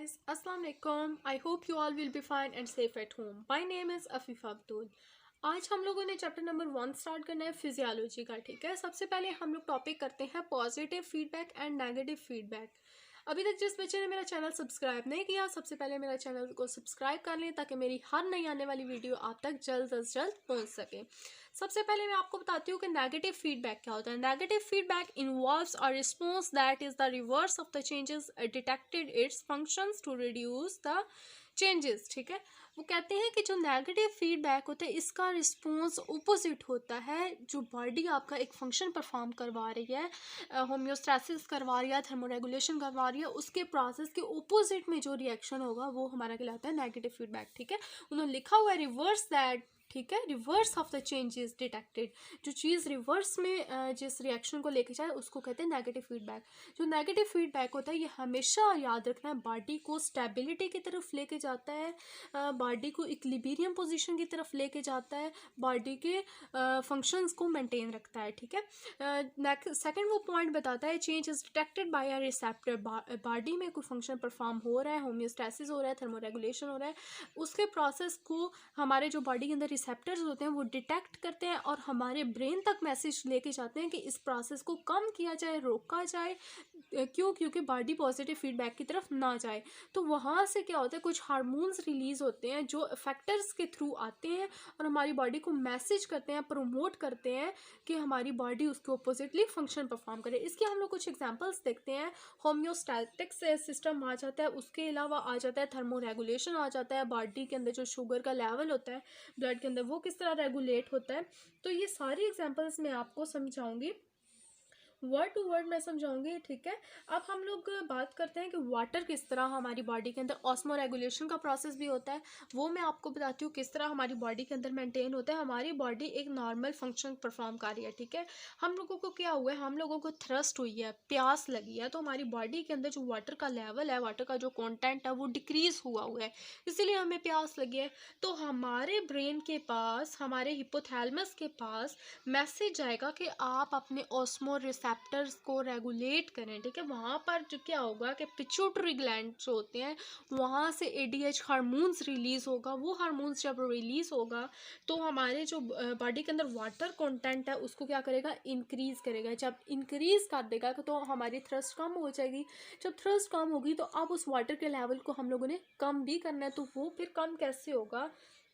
guys, Assalamu alaikum. I hope you all will be fine and safe at home. My name is Afifa Abdul. आज हम लोगों ने chapter number 1 start करना है physiology का। ठीक है, सबसे पहले हम लोग टॉपिक करते हैं positive feedback and negative feedback. अभी तक जिस बच्चे ने मेरा चैनल सब्सक्राइब नहीं किया, सबसे पहले मेरा चैनल को सब्सक्राइब कर लें ताकि मेरी हर नई आने वाली वीडियो आप तक जल्द से जल्द पहुंच सके। सबसे पहले मैं आपको बताती हूँ कि नेगेटिव फीडबैक क्या होता है। Negative feedback involves a response that is the reverse of the changes detected its functions to reduce the changes. ठीक है, वो कहते हैं कि जो नेगेटिव फीडबैक होता है इसका रिस्पॉन्स ओपोजिट होता है। जो बॉडी आपका एक फंक्शन परफॉर्म करवा रही है, होम्योस्टैसिस करवा रही है, थर्मोरेगुलेशन करवा रही है, उसके प्रोसेस के ओपोजिट में जो रिएक्शन होगा वो हमारा कहलाता है नेगेटिव फीडबैक। ठीक है, उन्होंने लिखा हुआ है रिवर्स दैट। ठीक है, reverse of the changes detected, जो चीज़ रिवर्स में जिस रिएक्शन को लेके जाए उसको कहते हैं नेगेटिव फीडबैक। जो नेगेटिव फीडबैक होता है ये हमेशा याद रखना है बॉडी को स्टेबिलिटी की तरफ लेके जाता है, बॉडी को इक्विलिब्रियम पोजीशन की तरफ लेके जाता है, बॉडी के फंक्शंस को मेंटेन रखता है। ठीक है, सेकंड वो पॉइंट बताता है change is detected by a receptor. Body में कोई फंक्शन परफॉर्म हो रहा है, होम्योस्टैसिस हो रहा है, थर्मोरेगुलेशन हो रहा है, उसके प्रोसेस को हमारे जो बॉडी के अंदर रिसेप्टर्स होते हैं वो डिटेक्ट करते हैं और हमारे ब्रेन तक मैसेज लेके जाते हैं कि इस प्रोसेस को कम किया जाए, रोका जाए। क्योंकि बॉडी पॉजिटिव फीडबैक की तरफ ना जाए। तो वहाँ से क्या होता है, कुछ हार्मोन्स रिलीज होते हैं जो इफेक्टर्स के थ्रू आते हैं और हमारी बॉडी को मैसेज करते हैं, प्रमोट करते हैं कि हमारी बॉडी उसके ऑपोजिटली फंक्शन परफॉर्म करे। इसके हम लोग कुछ एग्जांपल्स देखते हैं। होम्योस्टैटिक सिस्टम आ जाता है, उसके अलावा आ जाता है थर्मोरेगुलेशन आ जाता है, बॉडी के अंदर जो शुगर का लेवल होता है ब्लड के अंदर वो किस तरह रेगुलेट होता है। तो ये सारी एग्जांपल्स मैं आपको समझाऊंगी, वर्ड टू वर्ड मैं समझाऊंगी। ठीक है, अब हम लोग बात करते हैं कि वाटर किस तरह हमारी बॉडी के अंदर ऑस्मो रेगुलेशन का प्रोसेस भी होता है, वो मैं आपको बताती हूँ किस तरह हमारी बॉडी के अंदर मेंटेन होता है। हमारी बॉडी एक नॉर्मल फंक्शन परफॉर्म कर रही है। ठीक है, हम लोगों को क्या हुआ है, हम लोगों को थ्रस्ट हुई है, प्यास लगी है, तो हमारी बॉडी के अंदर जो वाटर का लेवल है, वाटर का जो कॉन्टेंट है वो डिक्रीज हुआ है, इसीलिए हमें प्यास लगी है। तो हमारे ब्रेन के पास, हमारे हिपोथैलेमस के पास मैसेज जाएगा कि आप अपने ऑस्मो रिसेप्टर्स को रेगुलेट करें। ठीक है, वहाँ पर जो क्या होगा कि पिट्यूटरी ग्लैंड जो होते हैं वहाँ से एडीएच हार्मोन्स रिलीज होगा। वो हार्मोन्स जब रिलीज होगा तो हमारे जो बॉडी के अंदर वाटर कंटेंट है उसको क्या करेगा, इंक्रीज करेगा। जब इंक्रीज कर देगा तो हमारी थ्रस्ट कम हो जाएगी। जब थ्रस्ट कम होगी तो अब उस वाटर के लेवल को हम लोगों ने कम भी करना है। तो वो फिर कम कैसे होगा,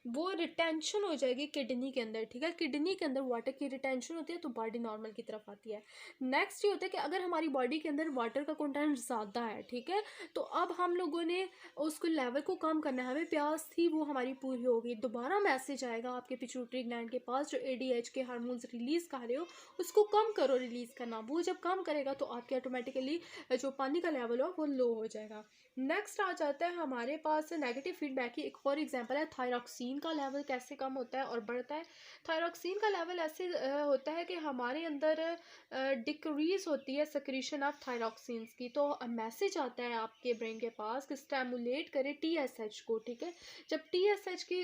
वो रिटेंशन हो जाएगी किडनी के अंदर। ठीक है, किडनी के अंदर वाटर की रिटेंशन होती है तो बॉडी नॉर्मल की तरफ आती है। नेक्स्ट ये होता है कि अगर हमारी बॉडी के अंदर वाटर का कंटेंट ज़्यादा है, ठीक है, तो अब हम लोगों ने उसको लेवल को कम करना है। हमें प्यास थी वो हमारी पूरी होगी, दोबारा मैसेज आएगा आपके पिट्यूटरी ग्लैंड के पास जो एडीएच के हार्मोन्स रिलीज कर रहे हो उसको कम करो, रिलीज करना। वो जब कम करेगा तो आपके ऑटोमेटिकली जो पानी का लेवल हो वो लो हो जाएगा। नेक्स्ट आ जाता है हमारे पास नेगेटिव फीडबैक की एक और एग्जांपल है, थायरॉक्सिन का लेवल कैसे कम होता है और बढ़ता है। थायरॉक्सिन का लेवल ऐसे होता है कि हमारे अंदर डिक्रीज होती है सिक्रीशन ऑफ थायरॉक्सिन्स की। तो मैसेज आता है आपके ब्रेन के पास कि स्टिमुलेट करे टीएसएच को। ठीक है, जब टीएसएच की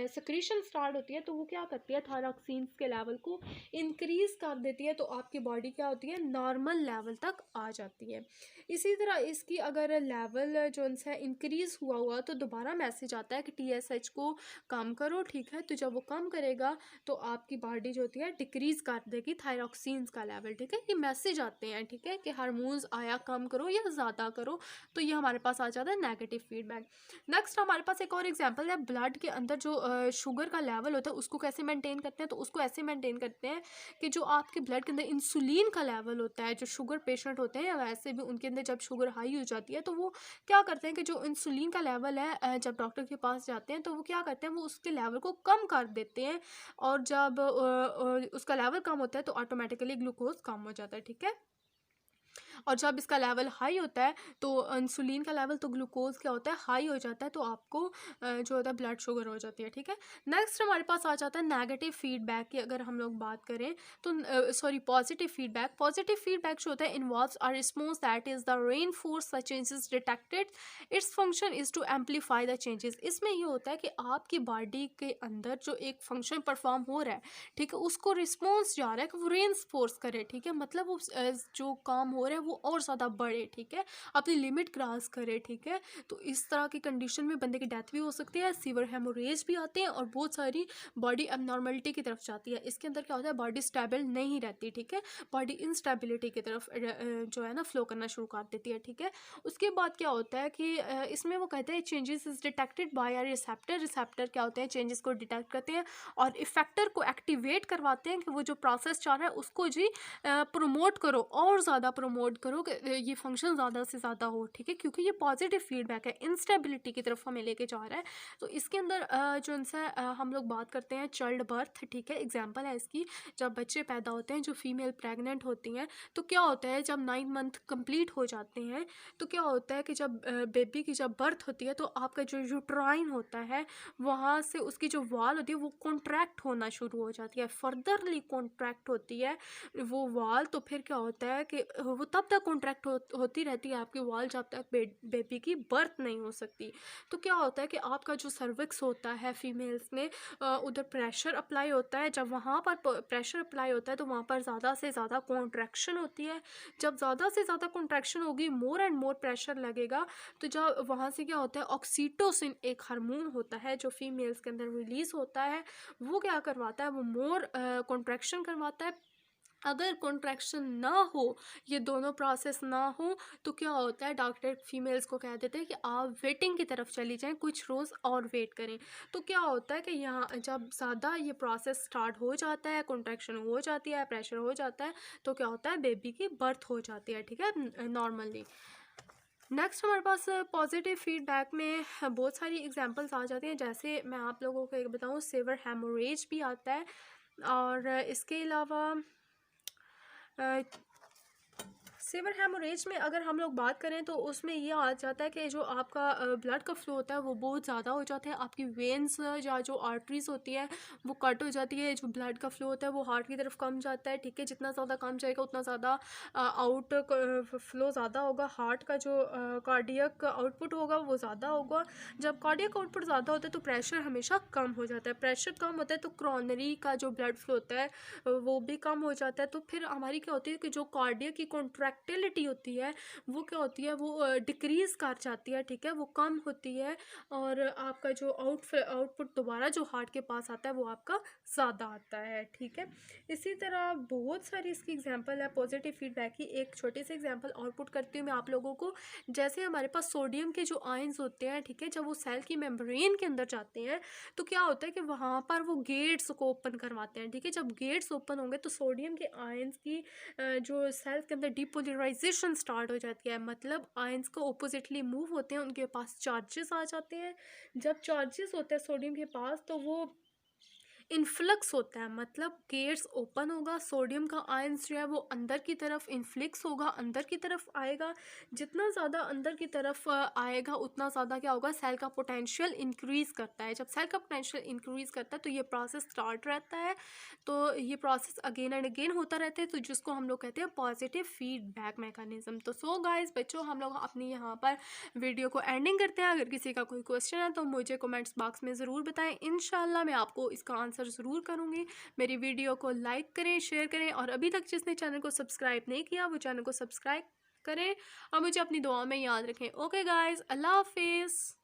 सिक्रीशन स्टार्ट होती है तो वो क्या करती है, थायरॉक्सिन्स के लेवल को इंक्रीज कर देती है। तो आपकी बॉडी क्या होती है, नॉर्मल लेवल तक आ जाती है। इसी तरह इसकी अगर लेवल जो है इंक्रीज हुआ तो दोबारा मैसेज आता है कि टीएसएच को कम करो। ठीक है, तो जब वो कम करेगा तो आपकी बॉडी जो होती है डिक्रीज कर देगी थायरॉक्सिन्स का लेवल। ठीक है, ये मैसेज आते हैं। ठीक है, कि हार्मोन्स आया कम करो या ज़्यादा करो, तो ये हमारे पास आ जाता है नेगेटिव फीडबैक। नेक्स्ट हमारे पास एक और एग्जांपल है, ब्लड के अंदर जो शुगर का लेवल होता है उसको कैसे मेंटेन करते हैं। तो उसको ऐसे मेंटेन करते हैं कि जो आपके ब्लड के अंदर इंसुलिन का लेवल होता है, जो शुगर पेशेंट होते हैं या वैसे भी उनके अंदर जब शुगर हाई हो जाती है तो वो क्या करते हैं कि जो इंसुलिन का लेवल है जब डॉक्टर के पास जाते हैं तो वो क्या करते हैं, वो उसके लेवल को कम कर देते हैं और जब उसका लेवल कम होता है तो ऑटोमेटिकली ग्लूकोज कम हो जाता है। ठीक है, और जब इसका लेवल हाई होता है तो इंसुलिन का लेवल, तो ग्लूकोज क्या होता है, हाई हो जाता है, तो आपको जो होता है ब्लड शुगर हो जाती है। ठीक है, नेक्स्ट हमारे पास आ जाता है नेगेटिव फीडबैक की। अगर हम लोग बात करें तो sorry positive feedback. Positive feedback जो होता है involves are response that is the reinforce the changes detected, its function is to amplify the changes. इसमें ये होता है कि आपकी बॉडी के अंदर जो एक फंक्शन परफॉर्म हो रहा है, ठीक है, उसको रिस्पॉन्स जा रहा है कि वो रेनफोर्स करे। ठीक है, मतलब वो जो काम हो रहा है वो वो और ज़्यादा बढ़े, ठीक है, अपनी लिमिट क्रॉस करे, ठीक है। तो इस तरह की कंडीशन में बंदे की डेथ भी हो सकती है, सीवियर हेमोरेज भी आते हैं और बहुत सारी बॉडी एबनॉर्मलिटी की तरफ जाती है। इसके अंदर क्या होता है, बॉडी स्टेबल नहीं रहती, ठीक है, बॉडी इंस्टेबिलिटी की तरफ जो है ना फ्लो करना शुरू कर देती है, ठीक है। उसके बाद क्या होता है कि इसमें वो कहते हैं changes is detected by receptor. Receptor क्या होते हैं, चेंजेस को डिटेक्ट करते हैं और इफेक्टर को एक्टिवेट करवाते हैं कि वो जो प्रोसेस चल रहा है उसको जी प्रमोट करो और ज़्यादा प्रमोट करो कि ये फंक्शन ज़्यादा से ज़्यादा हो, ठीक है, क्योंकि ये पॉजिटिव फीडबैक है, इंस्टेबिलिटी की तरफ हमें लेके जा रहा है। तो इसके अंदर जो उनसे हम लोग बात करते हैं चाइल्ड बर्थ, ठीक है, एग्जाम्पल है इसकी, जब बच्चे पैदा होते हैं, जो फीमेल प्रेग्नेंट होती हैं, तो क्या होता है जब 9 मंथ कंप्लीट हो जाते हैं तो क्या होता है कि जब बेबी की जब बर्थ होती है तो आपका जो यूट्राइन होता है वहाँ से उसकी जो वाल होती है वो कॉन्ट्रैक्ट होना शुरू हो जाती है, फर्दरली कॉन्ट्रैक्ट होती है वो वाल। तो फिर क्या होता है कि वो तब तक कॉन्ट्रैक्ट होती रहती है आपकी वाल जब तक बेबी की बर्थ नहीं हो सकती। तो क्या होता है कि आपका जो सर्विक्स होता है फीमेल्स में उधर प्रेशर अप्लाई होता है, जब वहाँ पर प्रेशर अप्लाई होता है तो वहाँ पर ज़्यादा से ज़्यादा कॉन्ट्रैक्शन होती है। जब ज़्यादा से ज़्यादा कॉन्ट्रैक्शन होगी, मोर एंड मोर प्रेशर लगेगा, तो जब वहाँ से क्या होता है, ऑक्सीटोसिन एक हार्मोन होता है जो फीमेल्स के अंदर रिलीज होता है, वो क्या करवाता है, वो मोर कॉन्ट्रैक्शन करवाता है। अगर कॉन्ट्रैक्शन ना हो, ये दोनों प्रोसेस ना हो, तो क्या होता है, डॉक्टर फीमेल्स को कह देते हैं कि आप वेटिंग की तरफ चली जाएं, कुछ रोज़ और वेट करें। तो क्या होता है कि यहाँ जब ज़्यादा ये प्रोसेस स्टार्ट हो जाता है, कॉन्ट्रैक्शन हो जाती है, प्रेशर हो जाता है, तो क्या होता है, बेबी की बर्थ हो जाती है, ठीक है, नॉर्मली। नेक्स्ट हमारे पास पॉजिटिव फीडबैक में बहुत सारी एग्जांपल्स आ जाती हैं, जैसे मैं आप लोगों को एक बताऊँ, सेवर हेमोरेज भी आता है और इसके अलावा सेवर हेमोरेज में अगर हम लोग बात करें तो उसमें ये आ जाता है कि जो आपका ब्लड का फ्लो होता है वो बहुत ज़्यादा हो जाता है, आपकी वेन्स या जो आर्टरीज होती है वो कट हो जाती है, जो ब्लड का फ्लो होता है वो हार्ट की तरफ कम जाता है, ठीक है, जितना ज़्यादा कम जाएगा उतना ज़्यादा आउट फ्लो ज़्यादा होगा, हार्ट का जो कार्डियक आउटपुट होगा वो ज़्यादा होगा। जब कार्डियक आउटपुट ज़्यादा होता है तो प्रेशर हमेशा कम हो जाता है, प्रेशर कम होता है तो क्रोनरी का जो ब्लड फ्लो होता है वो भी कम हो जाता है। तो फिर हमारी क्या होती है कि जो कार्डियक की कॉन्ट्रैक्टिलिटी होती है वो क्या होती है, वो डिक्रीज़ कर जाती है, ठीक है, वो कम होती है और आपका जो आउटपुट दोबारा जो हार्ट के पास आता है वो आपका ज़्यादा आता है, ठीक है। इसी तरह बहुत सारी इसकी एग्जांपल है पॉजिटिव फीडबैक की। एक छोटी सी एग्जांपल और पुट करती हूँ मैं आप लोगों को। जैसे हमारे पास सोडियम के जो आयंस होते हैं, ठीक है, जब वो सेल की मेम्ब्रेन के अंदर जाते हैं तो क्या होता है कि वहाँ पर वो गेट्स को ओपन करवाते हैं, ठीक है, जब गेट्स ओपन होंगे तो सोडियम के आयंस की जो सेल के अंदर डीपोलराइजेशन स्टार्ट हो जाती है, मतलब आयंस को ऑपोजिटली मूव होते हैं, उनके पास चार्जेस आ जाते हैं। जब चार्जेस होते हैं सोडियम के पास तो वो इन्फ्लक्स होता है, मतलब गेट्स ओपन होगा, सोडियम का आयंस जो है वो अंदर की तरफ इन्फ्लिक्स होगा, अंदर की तरफ आएगा। जितना ज़्यादा अंदर की तरफ आएगा उतना ज़्यादा क्या होगा, सेल का पोटेंशियल इंक्रीज़ करता है। जब सेल का पोटेंशियल इंक्रीज़ करता है तो ये प्रोसेस स्टार्ट रहता है, तो ये प्रोसेस अगेन एंड अगेन होता रहता है, तो जिसको हम लोग कहते हैं पॉजिटिव फीडबैक मैकेनिज्म। तो सो गाइस बच्चों, हम लोग अपनी यहाँ पर वीडियो को एंडिंग करते हैं। अगर किसी का कोई क्वेश्चन है तो मुझे कमेंट्स बॉक्स में ज़रूर बताएं, इंशाल्लाह मैं आपको इसका आंसर ज़रूर करूँगी। मेरी वीडियो को लाइक करें, शेयर करें और अभी तक जिसने चैनल को सब्सक्राइब नहीं किया वो चैनल को सब्सक्राइब करें और मुझे अपनी दुआ में याद रखें। ओके गाइस, अल्लाह हाफिज़।